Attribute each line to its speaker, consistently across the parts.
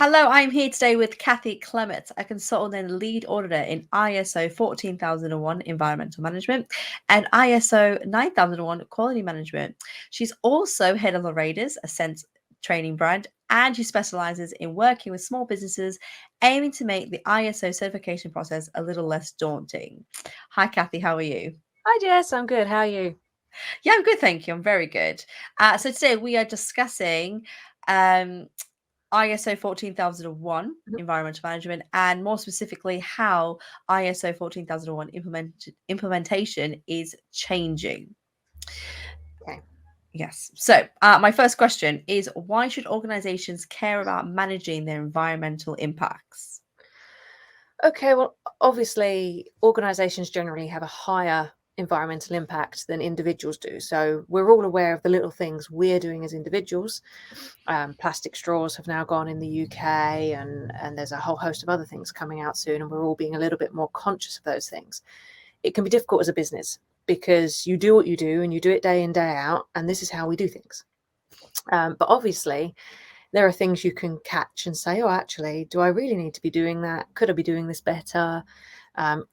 Speaker 1: Hello, I'm here today with Kathy Clements, a consultant and lead auditor in ISO 14001 Environmental Management and ISO 9001 Quality Management. She's also head of Lareda's Assent training brand, and she specializes in working with small businesses, aiming to make the ISO certification process a little less daunting. Hi, Kathy, how are you?
Speaker 2: Hi, Jess. I'm good. How are you?
Speaker 1: Yeah, I'm good, thank you. I'm very good. So today we are discussing um, ISO 14001
Speaker 2: Mhm.
Speaker 1: environmental management, and more specifically how ISO 14001 implementation is changing.
Speaker 2: Okay.
Speaker 1: Yes. So my first question is, why should organizations care about managing their environmental impacts?
Speaker 2: Okay. Well, obviously, organizations generally have a higher environmental impact than individuals do. So we're all aware of the little things we're doing as individuals. Plastic straws have now gone in the UK, and there's a whole host of other things coming out soon, and we're all being a little bit more conscious of those things. It can be difficult as a business because you do what you do and you do it day in, day out, and this is how we do things. But obviously, there are things you can catch and say, oh, actually, do I really need to be doing that? Could I be doing this better?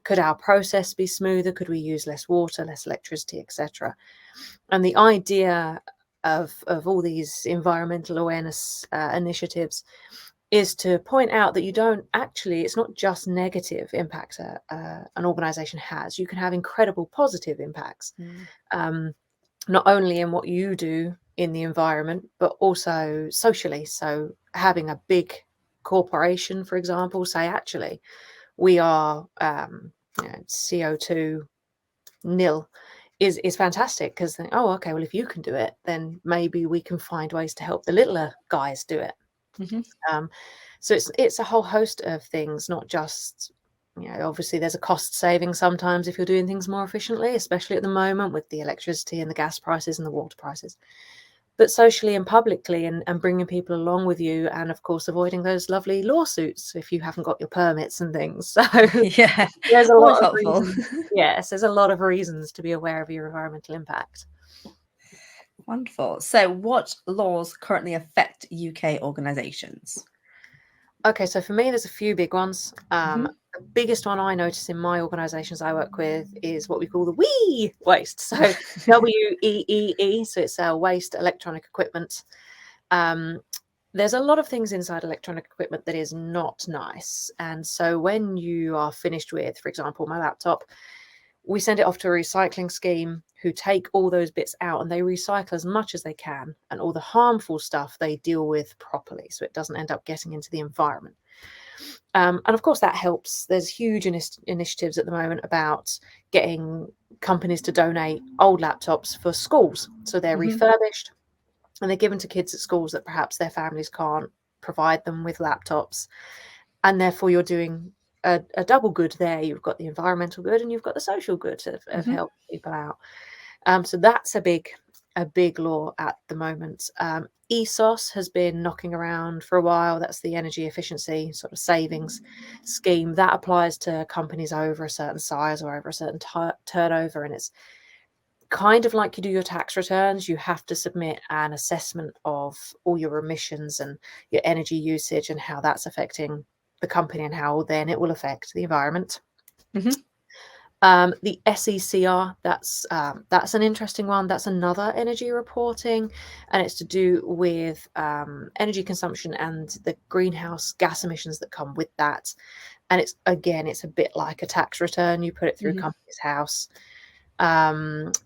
Speaker 2: Could our process be smoother? Could we use less water, less electricity, etc.? And the idea of all these environmental awareness initiatives is to point out that you don't actually, it's not just negative impacts an organization has. You can have incredible positive impacts.
Speaker 1: Mm.
Speaker 2: Um, Not only in what you do in the environment, but also socially. So having a big corporation, for example, say, actually, we are CO2 nil is fantastic because oh, okay, well, if you can do it, then maybe we can find ways to help the littler guys do it.
Speaker 1: Mhm.
Speaker 2: Um, so it's a whole host of things, not just, obviously there's a cost saving sometimes if you're doing things more efficiently, especially at the moment with the electricity and the gas prices and the water prices. But socially and publicly, and bringing people along with you, and of course avoiding those lovely lawsuits if you haven't got your permits and things. So
Speaker 1: Yeah,
Speaker 2: there's a
Speaker 1: always
Speaker 2: lot of
Speaker 1: helpful.
Speaker 2: reasons. Yes, there's a lot of reasons to be aware of your environmental impact.
Speaker 1: Wonderful. So, what laws currently affect UK organizations?
Speaker 2: Okay, so for me, there's a few big ones.
Speaker 1: Mhm.
Speaker 2: The biggest one I notice in my organisations I work with is what we call the WEE waste. So WEEE, so it's waste electronic equipment. Um, there's a lot of things inside electronic equipment that is not nice. And so when you are finished with, for example, my laptop, we send it off to a recycling scheme who take all those bits out and they recycle as much as they can, and all the harmful stuff they deal with properly so it doesn't end up getting into the environment. And of course that helps. There's huge initiatives at the moment about getting companies to donate old laptops for schools, so they're
Speaker 1: Mhm.
Speaker 2: refurbished and they're given to kids at schools that perhaps their families can't provide them with laptops, and therefore you're doing a double good there. You've got the environmental good and you've got the social good of
Speaker 1: Mhm.
Speaker 2: helping people out. So that's a big law at the moment. ESOS has been knocking around for a while. That's the energy efficiency sort of savings scheme that applies to companies over a certain size or over a certain turnover, and it's kind of like you do your tax returns. You have to submit an assessment of all your emissions and your energy usage and how that's affecting the company and how then it will affect the environment.
Speaker 1: Mhm.
Speaker 2: The SECR, that's an interesting one. That's another energy reporting, and it's to do with energy consumption and the greenhouse gas emissions that come with that. And it's a bit like a tax return. You put it through
Speaker 1: Mhm.
Speaker 2: Companies House.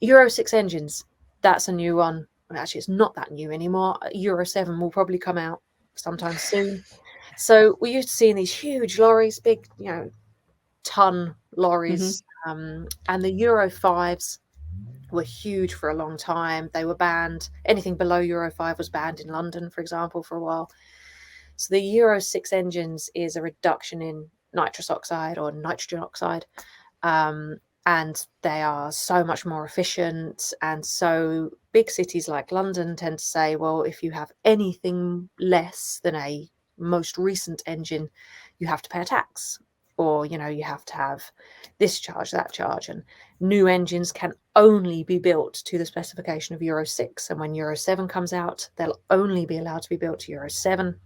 Speaker 2: Euro 6 engines, that's a new one. Well, actually, it's not that new anymore. Euro 7 will probably come out sometime soon. So we used to seeing these huge lorries, big, ton
Speaker 1: Mhm.
Speaker 2: lorries, and the Euro 5s were huge for a long time. They were banned. Anything below Euro 5 was banned in London, for example, for a while. So the Euro 6 engines is a reduction in nitrous oxide or nitrogen oxide. Um, and they are so much more efficient. And so big cities like London tend to say, well, if you have anything less than a most recent engine, you have to pay a tax. Or, you have to have this charge, that charge. And new engines can only be built to the specification of Euro 6. And when Euro 7 comes out, they'll only be allowed to be built to Euro 7.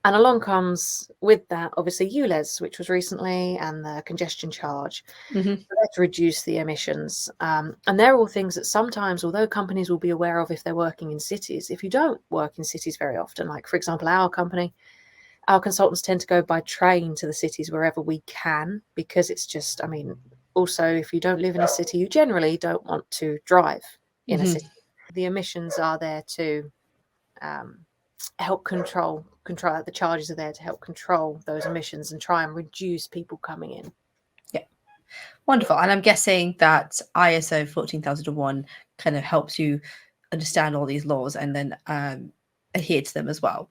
Speaker 2: And along comes with that, obviously, ULEZ, which was recently, and the congestion charge.
Speaker 1: Hmm.
Speaker 2: So let's reduce the emissions. And they're all things that sometimes, although companies will be aware of if they're working in cities, if you don't work in cities very often, like, for example, our company, our consultants tend to go by train to the cities wherever we can, because it's just, I mean, also, if you don't live in a city, you generally don't want to drive in a
Speaker 1: Hmm.
Speaker 2: city. The emissions are there to help control the charges are there to help control those emissions and try and reduce people coming in.
Speaker 1: Yeah, wonderful. And I'm guessing that ISO 14001 kind of helps you understand all these laws and then adhere to them as well.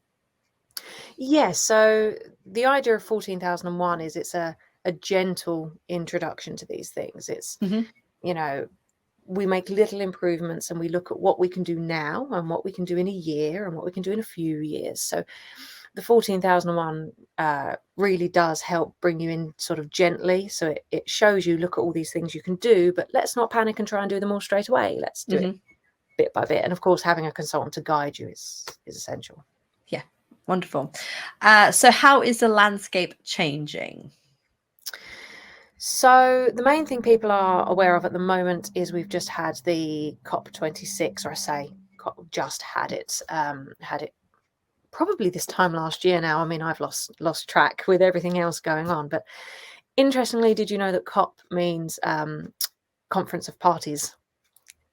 Speaker 2: Yeah, so the idea of 14,001 is it's a gentle introduction to these things. It's,
Speaker 1: Hmm.
Speaker 2: you know, we make little improvements and we look at what we can do now and what we can do in a year and what we can do in a few years. So the 14,001 really does help bring you in sort of gently. So it shows you, look at all these things you can do, but let's not panic and try and do them all straight away. Let's do it bit by bit. And of course, having a consultant to guide you is essential.
Speaker 1: Yeah, wonderful. So how is the landscape changing?
Speaker 2: So the main thing people are aware of at the moment is we've just had the COP26, or I say just had it probably this time last year now. I mean, I've lost track with everything else going on. But interestingly, did you know that COP means Conference of Parties?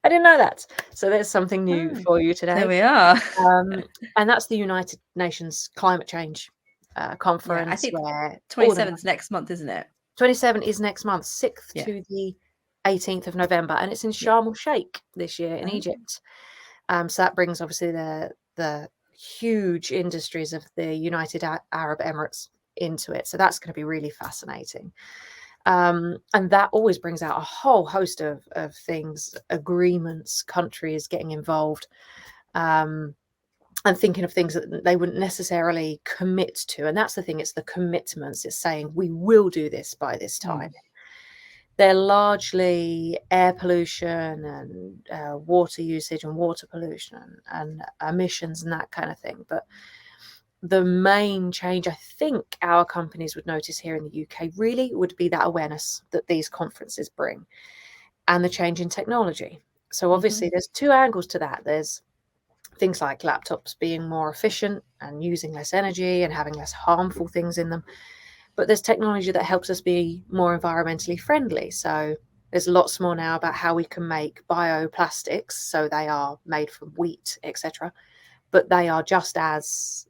Speaker 2: I didn't know that. So there's something new for you today.
Speaker 1: There we are.
Speaker 2: And that's the United Nations Climate Change Conference.
Speaker 1: Yeah, I think
Speaker 2: where
Speaker 1: 27th next month, isn't it?
Speaker 2: 27 is next month, 6th
Speaker 1: Yeah.
Speaker 2: to the 18th of November, and it's in Sharm el Sheikh this year in Egypt. So that brings obviously the huge industries of the United Arab Emirates into it. So that's going to be really fascinating. And that always brings out a whole host of things, agreements, countries getting involved, and thinking of things that they wouldn't necessarily commit to. And that's the thing, it's the commitments. It's saying we will do this by this time. They're largely air pollution and water usage and water pollution and emissions and that kind of thing. But the main change I think our companies would notice here in the UK really would be that awareness that these conferences bring and the change in technology. So obviously there's two angles to that. There's things like laptops being more efficient and using less energy and having less harmful things in them. But there's technology that helps us be more environmentally friendly. So there's lots more now about how we can make bioplastics. So they are made from wheat, etc. But they are just as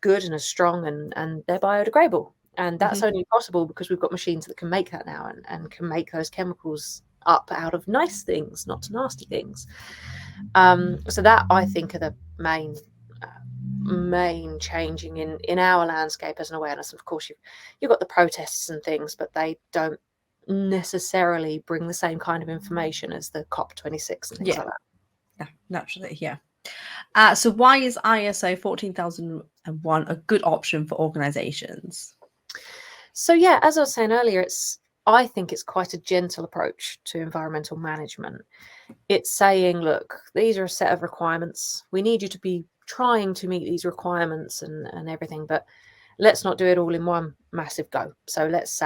Speaker 2: good and as strong, and they're biodegradable. And that's only possible because we've got machines that can make that now and can make those chemicals up out of nice things, not nasty things. So that I think are the main changing in our landscape as an awareness. Of course, you've got the protests and things, but they don't necessarily bring the same kind of information as the COP26 and things like that.
Speaker 1: Yeah, naturally, yeah. So why is ISO 14001 a good option for organizations?
Speaker 2: So yeah, as I was saying earlier, I think it's quite a gentle approach to environmental management. It's saying, look, these are a set of requirements. We need you to be trying to meet these requirements and everything, but let's not do it all in one massive go. So let's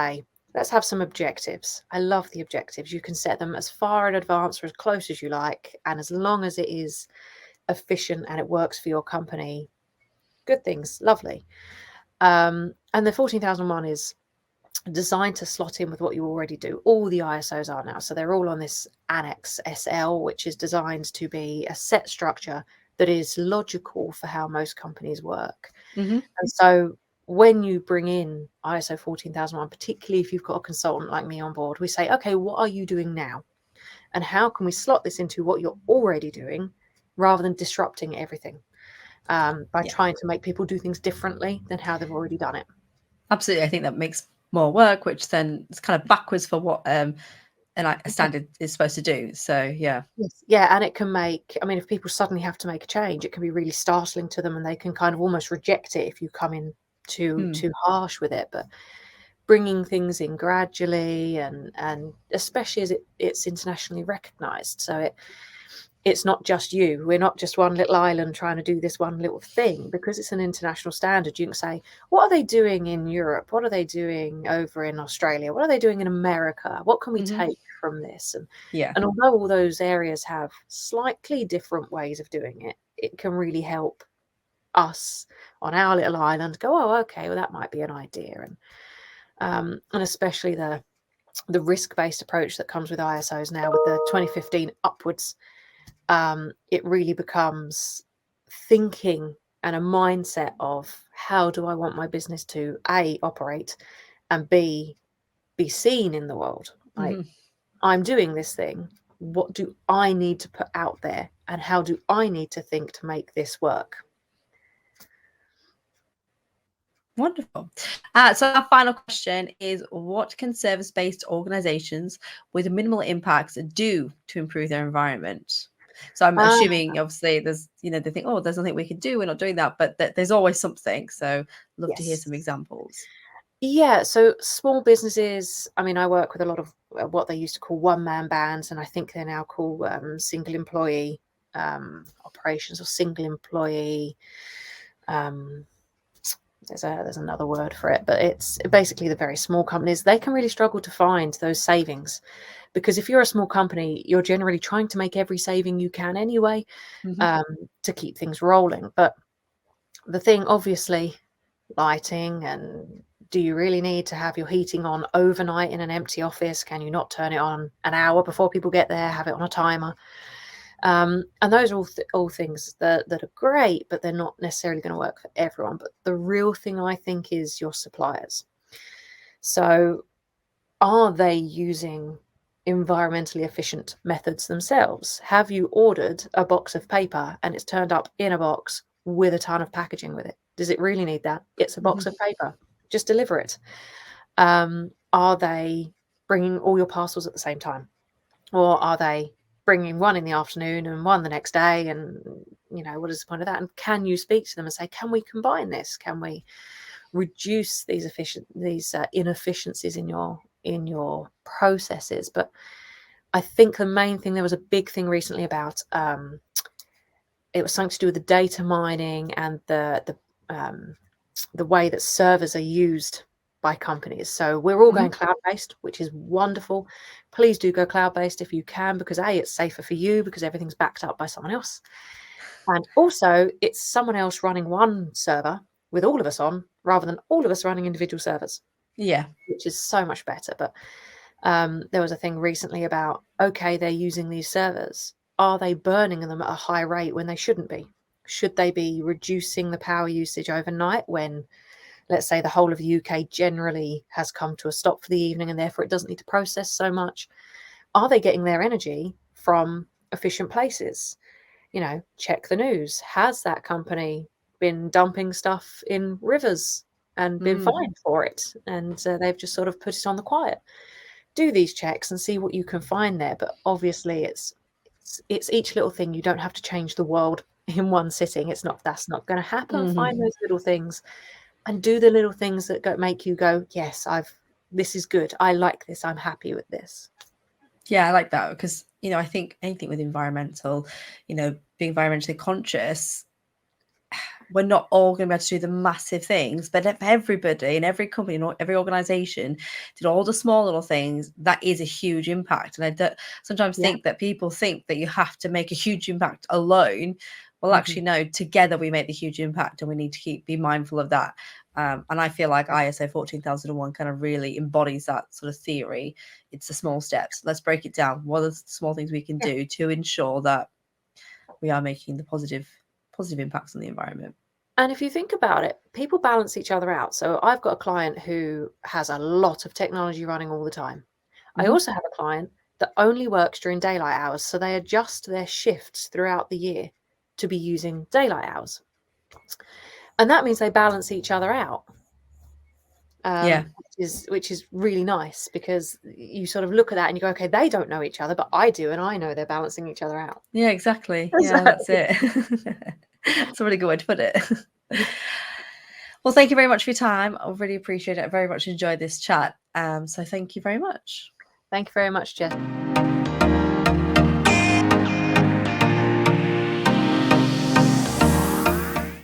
Speaker 2: have some objectives. I love the objectives. You can set them as far in advance or as close as you like. And as long as it is efficient and it works for your company, good things, lovely. And the 14,001 is designed to slot in with what you already do. All the ISOs are now. So they're all on this Annex SL, which is designed to be a set structure that is logical for how most companies work. And so when you bring in ISO 14001, particularly if you've got a consultant like me on board, we say, okay, what are you doing now? And how can we slot this into what you're already doing rather than disrupting everything by trying to make people do things differently than how they've already done it?
Speaker 1: Absolutely. I think that makes more work, which then is kind of backwards for what a standard is supposed to do. So yeah.
Speaker 2: Yes. Yeah, and it can make, I mean, if people suddenly have to make a change, it can be really startling to them and they can kind of almost reject it if you come in too harsh with it. But bringing things in gradually and especially as it's internationally recognized. So it's not just you. We're not just one little island trying to do this one little thing. Because it's an international standard, you can say, what are they doing in Europe? What are they doing over in Australia? What are they doing in America? What can we take from this? And although all those areas have slightly different ways of doing it, it can really help us on our little island go, oh, okay, well, that might be an idea. And especially the risk-based approach that comes with ISOs now, with the 2015 upwards, it really becomes thinking and a mindset of, how do I want my business to A, operate, and B, be seen in the world? Like, I'm doing this thing, what do I need to put out there, and how do I need to think to make this work?
Speaker 1: Wonderful. So our final question is, what can service-based organizations with minimal impacts do to improve their environment? So I'm assuming, obviously, there's, they think, oh, there's nothing we can do, we're not doing that, but there's always something. So love to hear some examples.
Speaker 2: Yeah, so small businesses, I mean, I work with a lot of what they used to call one-man bands, and I think they're now called single employee operations, or single employee, there's another word for it, but it's basically the very small companies. They can really struggle to find those savings, because if you're a small company, you're generally trying to make every saving you can anyway, to keep things rolling. But the thing, obviously, lighting, and do you really need to have your heating on overnight in an empty office? Can you not turn it on an hour before people get there, have it on a timer? And those are all things that are great, but they're not necessarily going to work for everyone. But the real thing, I think, is your suppliers. So are they using environmentally efficient methods themselves? Have you ordered a box of paper and it's turned up in a box with a ton of packaging with it? Does it really need that? It's a box of paper. Just deliver it. Are they bringing all your parcels at the same time? Or are they bringing one in the afternoon and one the next day? And, what is the point of that? And can you speak to them and say, can we combine this? Can we reduce these inefficiencies in your processes? But I think the main thing, there was a big thing recently about, it was something to do with the data mining and the way that servers are used by companies. So we're all going cloud-based, which is wonderful. Please do go cloud-based if you can, because A, it's safer for you because everything's backed up by someone else. And also, it's someone else running one server with all of us on, rather than all of us running individual servers.
Speaker 1: Yeah.
Speaker 2: Which is so much better. But there was a thing recently about, okay, they're using these servers. Are they burning them at a high rate when they shouldn't be? Should they be reducing the power usage overnight when, let's say, the whole of the UK generally has come to a stop for the evening and therefore it doesn't need to process so much? Are they getting their energy from efficient places? Check the news. Has that company been dumping stuff in rivers and been fined for it? And they've just sort of put it on the quiet. Do these checks and see what you can find there. But obviously it's each little thing. You don't have to change the world in one sitting. That's not going to happen. Find those little things and do the little things that make you go, yes, this is good. I like this. I'm happy with this.
Speaker 1: Yeah, I like that, because, I think anything with environmental, being environmentally conscious, we're not all going to be able to do the massive things, but if everybody in every company and every organization did all the small little things, that is a huge impact. And I sometimes think that people think that you have to make a huge impact alone. Well, actually, no, together we make the huge impact, and we need to be mindful of that. And I feel like ISO 14001 kind of really embodies that sort of theory. It's the small steps. Let's break it down. What are the small things we can do to ensure that we are making the positive impacts on the environment?
Speaker 2: And if you think about it, people balance each other out. So I've got a client who has a lot of technology running all the time. I also have a client that only works during daylight hours. So they adjust their shifts throughout the year to be using daylight hours. And that means they balance each other out. Which is really nice, because you sort of look at that and you go, okay, they don't know each other, but I do, and I know they're balancing each other out.
Speaker 1: Yeah, exactly. Yeah, that's it. That's a really good way to put it. Well, thank you very much for your time. I really appreciate it. I very much enjoyed this chat. So thank you very much.
Speaker 2: Thank you very much, Jess.